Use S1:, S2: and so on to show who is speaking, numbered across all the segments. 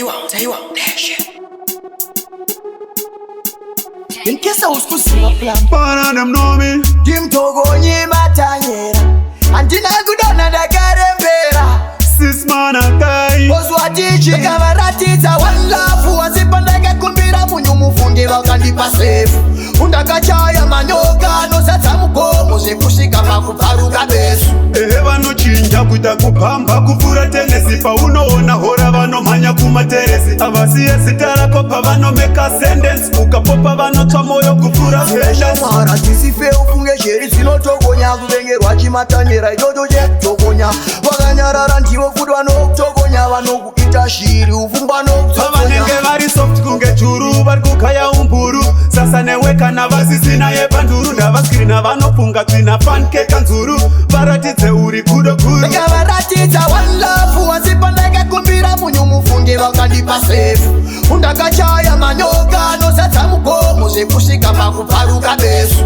S1: In case I was to sing a plan,
S2: Pana them know me.
S1: Tim Togo Nyima Tanyera Antina Gudana da Garembera
S2: Sis man a kai.
S1: Bozwa tichi kamaratiza one love Wazipandaka kumbira munyumu fungi wakandipa safe Undakachaya manyoka no satamuko Muzikushika makuparuka besu
S2: Vano chinja kuita kupamba kuvura tenesi paunoona hora vanomhanya kumateresi avasiye sitara kopa vanomeka sentence ukapopa vanotsva moyo kuvura
S1: mara tisife ufunge sheri dzinotokonya kuvengerwa chimatanyera ichocho chetokonya vakanyarara ndivo kuti vanokutokonya vanokuita shiri ufungwa
S2: vanenge vari soft kunge churu vari kukaya umburu sasa newe kana vasisina yepanduru ndavaskirina vanofunga tsvina pankeka nzuru varatidze uri kudo kuru
S1: ndakavaratidza one love wazipandaka kumbira munyumu funge vakandipa safe undakachaya manyoka nozadza mugomo zvekusvika pakuparuka besu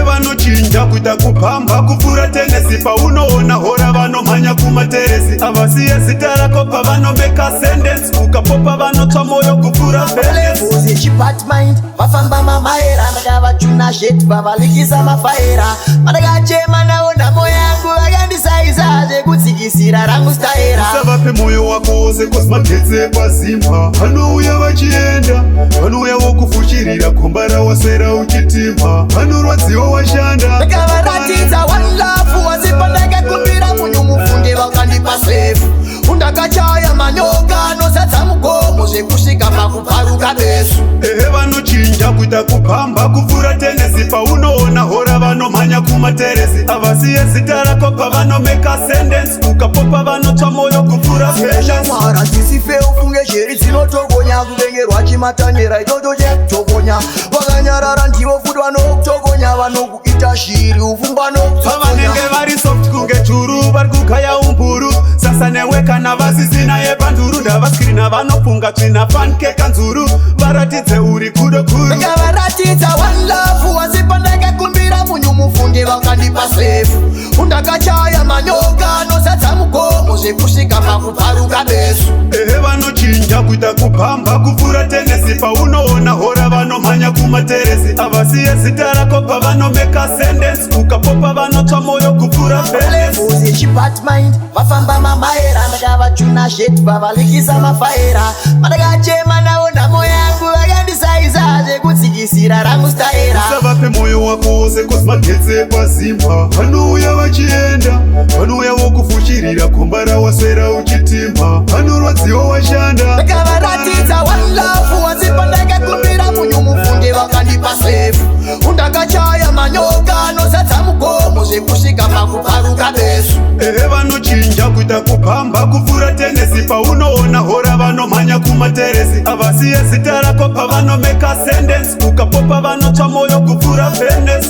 S2: vanochinja kuita kupamba kuvura tenesi paunoona hora vanomhanya kumateresi avasiye zita rako pavanomeka sentence ukapopa vanotsva moyo kuvura
S1: levuzi chibatmind vafamba mamaera ndakavachuna zvetu vavalikisa mafaera vandakachema navo nhamo yangu vakandisaiza zvekudzikisira rangu staera
S2: usavape moyo wako wose kosi magetse kwazimba vanouya vachienda vanouya vokufushirira komba rawasera uchitima vanorwadziwa washanda
S1: ndakavaratidza one love wazipandakakumbira munyumu funge vakandipa safe undakachaya manyoka nozadza mugomo zvekusvika pakuparuka besu
S2: vanochinja kuita kupamba kuvura tenesi paunoona hora vanomhanya kumateresi avasiye zita rako pavanomeka sentence ukapopa vanotsva moyo kuvura
S1: mara tisife ufunge sheri dzinotokonya kuvengerwa chimatanyera ichocho chetokonya vakanyarara ndivo futi vanokutokonya vanokuita shiri ufungwa
S2: vanenge vari soft kunge churu vari kukaya umburu sasa newe kana vasisina yepanduru ndavaskirina vanofunga tsvina pankeka nzuru varatidze uri kudo kuru
S1: ndakavaratidza one love wazipandakakumbira munyumu funge vakandipa safe undakachaya manyoka nozadza mugomo zvekusvika pakuparuka besu
S2: vanochinja kuita kupamba kuvura tenesi paunoona hora vanomhanya kumateresi avasiye zita rako pavanomeka sentence ukapopa vanotsva moyo kuvura
S1: levuzi chibatmind vafamba mamaera ndakavachuna zvetu vavalikisa mafaera vandakachema navo nhamo yangu vakandisaiza zvekudzikisira rangu staera
S2: usavape moyo wako wose kosi magetse kwazimba vanouya vachienda vanouya vokufushirira komba rawasera uchitima vanorwadziwa washanda
S1: ndakavaratidza one love wazipandakakumbira munyumu funge vakandipa safe undakachaya manyoka nozadza mugomo zvekusvika pakuparuka besu
S2: vanochinja kuita kupamba kuvura tenesi paunoona hora vanomhanya kumateresi avasiye zita rako pavanomeka sentence ukapopa vanotsva moyo kuvura fenesi